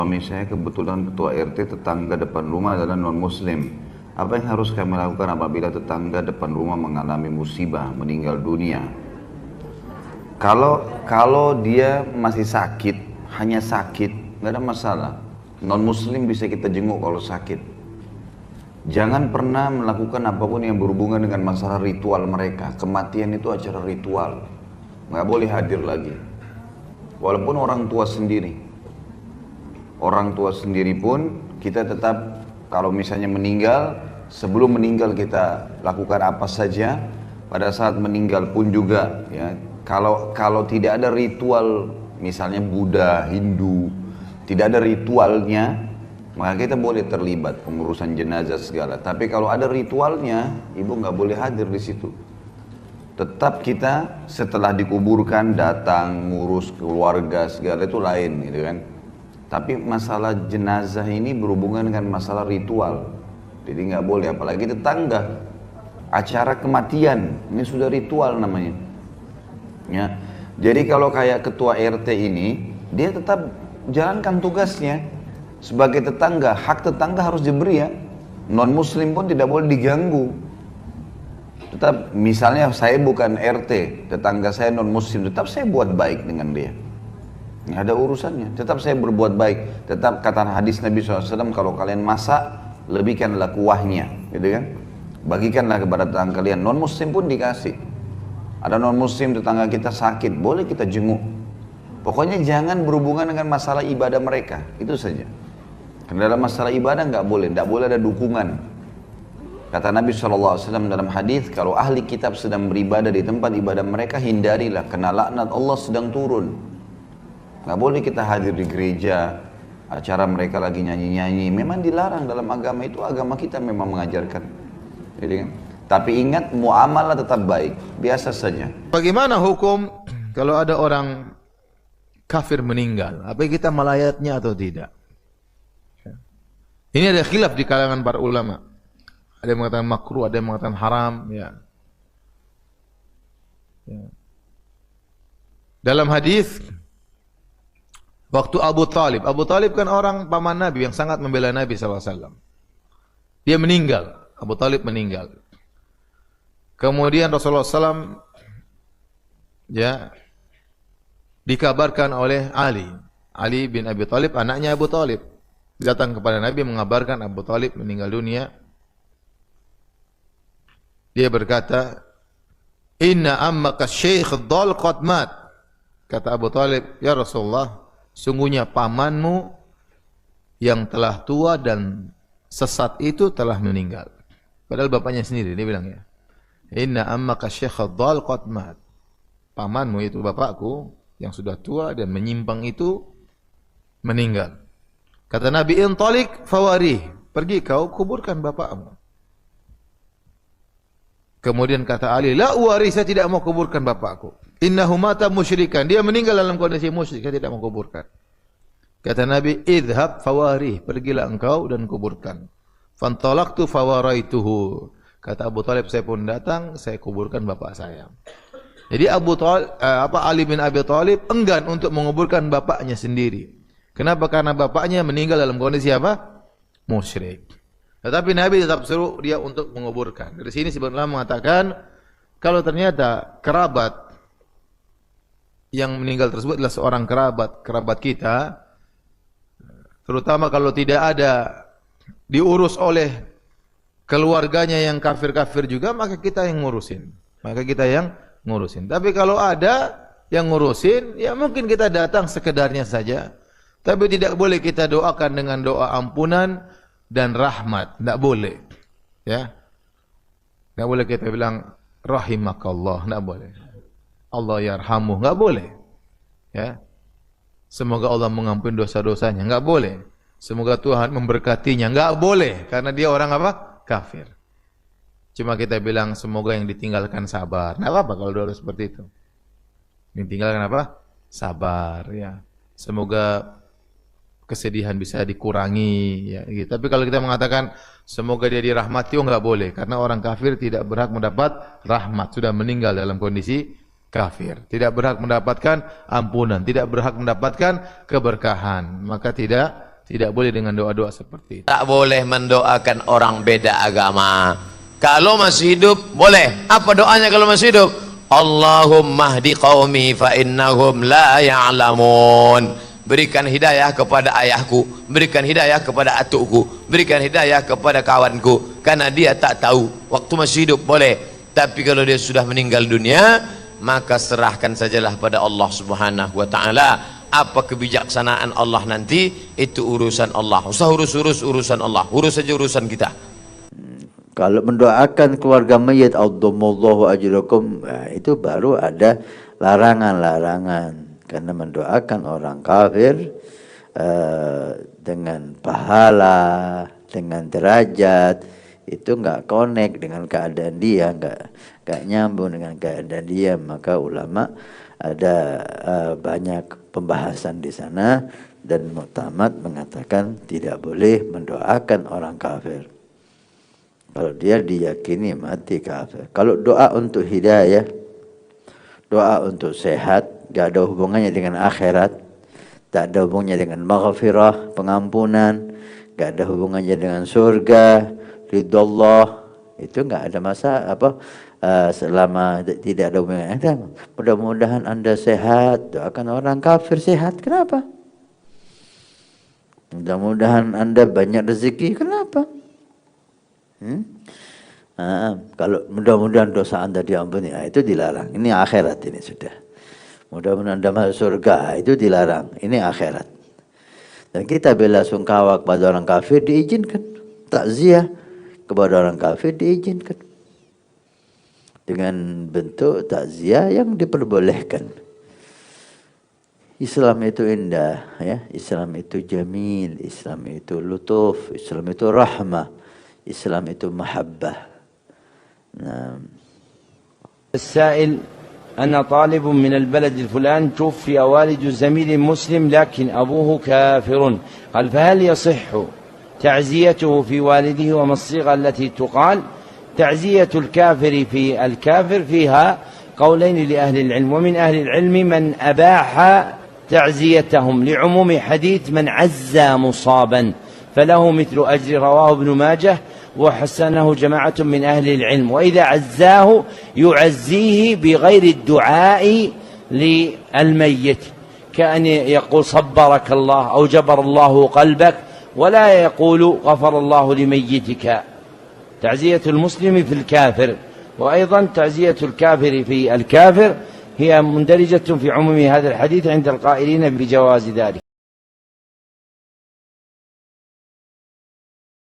Suami saya kebetulan ketua RT, tetangga depan rumah adalah non-muslim. Apa yang harus kami lakukan apabila tetangga depan rumah mengalami musibah, meninggal dunia? Kalau dia masih sakit, hanya sakit, nggak ada masalah. Non-muslim bisa kita jenguk kalau sakit. Jangan pernah melakukan apapun yang berhubungan dengan masalah ritual mereka. Kematian itu acara ritual, nggak boleh hadir lagi. Walaupun orang tua sendiri. Orang tua sendiri pun kita tetap, kalau misalnya meninggal, sebelum meninggal kita lakukan apa saja, pada saat meninggal pun juga ya. Kalau tidak ada ritual, misalnya Buddha, Hindu, tidak ada ritualnya, maka kita boleh terlibat pengurusan jenazah segala. Tapi kalau ada ritualnya, ibu nggak boleh hadir di situ. Tetap kita setelah dikuburkan datang ngurus keluarga segala, itu lain gitu kan. Tapi masalah jenazah ini berhubungan dengan masalah ritual. Jadi nggak boleh, apalagi tetangga. Acara kematian, ini sudah ritual namanya. Ya. Jadi kalau kayak ketua RT ini, dia tetap jalankan tugasnya. Sebagai tetangga, hak tetangga harus diberi ya. Non muslim pun tidak boleh diganggu. Tetap, misalnya saya bukan RT, tetangga saya non muslim, tetap saya buat baik dengan dia. Nggak ada urusannya, tetap saya berbuat baik. Tetap kata hadis Nabi SAW, kalau kalian masak, lebihkanlah kuahnya, gitu kan? Bagikanlah kepada tetangga kalian. Non muslim pun dikasih. Ada non muslim tetangga kita sakit, boleh kita jenguk. Pokoknya jangan berhubungan dengan masalah ibadah mereka, itu saja. Karena dalam masalah ibadah nggak boleh ada dukungan. Kata Nabi SAW dalam hadis, kalau ahli kitab sedang beribadah di tempat ibadah mereka, hindarilah, karena laknat Allah sedang turun. Nggak boleh kita hadir di gereja, acara mereka lagi nyanyi-nyanyi. Memang dilarang dalam agama itu, agama kita memang mengajarkan. Jadi, tapi ingat, muamalah tetap baik, biasa saja. Bagaimana hukum kalau ada orang kafir meninggal? Apa kita melayatnya atau tidak? Ini ada khilaf di kalangan para ulama. Ada yang mengatakan makruh, ada yang mengatakan haram. Ya. Dalam hadis, waktu Abu Talib kan orang paman Nabi yang sangat membela Nabi SAW. Dia meninggal, Abu Talib meninggal. Kemudian Rasulullah SAW ya, dikabarkan oleh Ali bin Abi Talib, anaknya Abu Talib. Datang kepada Nabi mengabarkan Abu Talib meninggal dunia. Dia berkata, "Inna ammaka syekh dhal qad mat." Kata Abu Talib, "Ya Rasulullah, sungguhnya pamanmu yang telah tua dan sesat itu telah meninggal." Padahal bapaknya sendiri, dia bilang ya. "Inna ammaka syekh dhal qad mat." Pamanmu itu bapakku yang sudah tua dan menyimpang itu meninggal. Kata Nabi, "Intalik fawarih." Pergi kau kuburkan bapakmu. Kemudian kata Ali, "La uwari, saya tidak mau kuburkan bapakku. Innahu mata musyrikan." Dia meninggal dalam kondisi musyrik, saya tidak mau kuburkan. Kata Nabi, "Idhab fawarih." Pergilah engkau dan kuburkan. Fantalaqtu fawaraituhu. Kata Abu Talib, saya pun datang, saya kuburkan bapak saya. Jadi Ali bin Abi Thalib enggan untuk menguburkan bapaknya sendiri. Kenapa? Karena bapaknya meninggal dalam kondisi apa? Musyrik. Tetapi Nabi tetap suruh dia untuk menguburkan. Dari sini sebenarnya mengatakan, kalau ternyata kerabat yang meninggal tersebut adalah seorang kerabat kita, terutama kalau tidak ada diurus oleh keluarganya yang kafir-kafir juga, maka kita yang ngurusin. Tapi kalau ada yang ngurusin, ya mungkin kita datang sekedarnya saja. Tapi tidak boleh kita doakan dengan doa ampunan dan rahmat, tidak boleh. Ya. Tidak boleh kita bilang rahimakallah, tidak boleh. Allah yarhamuh, tidak boleh. Ya. Semoga Allah mengampuni dosa-dosanya, tidak boleh. Semoga Tuhan memberkatinya, tidak boleh, karena dia orang apa? Kafir. Cuma kita bilang semoga yang ditinggalkan sabar. Tidak apa-apa kalau doa seperti itu. Ditinggalkan apa? Sabar, ya. Semoga kesedihan bisa dikurangi, ya, gitu. Tapi kalau kita mengatakan semoga dia dirahmati, enggak boleh, karena orang kafir tidak berhak mendapat rahmat, sudah meninggal dalam kondisi kafir, tidak berhak mendapatkan ampunan, tidak berhak mendapatkan keberkahan, maka tidak Tidak boleh dengan doa-doa seperti itu. Tak boleh mendoakan orang beda agama. Kalau masih hidup boleh. Apa doanya kalau masih hidup? Allahumma hdi qaumi fa innahum la ya'lamun. Berikan hidayah kepada ayahku, berikan hidayah kepada atukku, berikan hidayah kepada kawanku, karena dia tak tahu. Waktu masih hidup boleh, tapi kalau dia sudah meninggal dunia, maka serahkan sajalah pada Allah Subhanahu wa taala. Apa kebijaksanaan Allah nanti, itu urusan Allah. Usah urus urusan Allah, urus saja urusan kita. Kalau mendoakan keluarga mayit, adzamallahu ajrakum, itu baru ada larangan-larangan. Karena mendoakan orang kafir dengan pahala, dengan derajat, itu nggak connect dengan keadaan dia, nggak nyambung dengan keadaan dia. Maka ulama ada banyak pembahasan di sana, dan muktamad mengatakan tidak boleh mendoakan orang kafir kalau dia diyakini mati kafir. Kalau doa untuk hidayah, doa untuk sehat, gak ada hubungannya dengan akhirat, tak ada hubungannya dengan maghfirah, pengampunan, gak ada hubungannya dengan surga, ridallah, itu gak ada masalah selama tidak ada hubungannya. Mudah-mudahan Anda sehat, doakan orang kafir sehat, kenapa? Mudah-mudahan Anda banyak rezeki, kenapa? Kalau mudah-mudahan dosa Anda diampuni, itu dilarang. Ini akhirat, ini sudah. Mudah-mudahan Anda masuk surga, itu dilarang. Ini akhirat. Dan kita bela sungkawa kepada orang kafir diizinkan. Takziah kepada orang kafir diizinkan. Dengan bentuk takziah yang diperbolehkan. Islam itu indah, ya. Islam itu jamil, Islam itu lutuf, Islam itu rahmah, Islam itu mahabbah. نعم. السائل: أنا طالب من البلد الفلان، توفي والد زميل مسلم لكن أبوه كافر، قال فهل يصح تعزيته في والده؟ وما الصيغة التي تقال؟ تعزية الكافر في الكافر فيها قولين لأهل العلم، ومن أهل العلم من أباح تعزيتهم لعموم حديث من عزى مصابا فله مثل أجر، رواه ابن ماجه وحسنه جماعة من أهل العلم. وإذا عزاه يعزيه بغير الدعاء للميت، كأن يقول صبرك الله أو جبر الله قلبك، ولا يقول غفر الله لميتك. تعزية المسلم في الكافر، وأيضا تعزية الكافر في الكافر هي مندرجة في عموم هذا الحديث عند القائلين بجواز ذلك.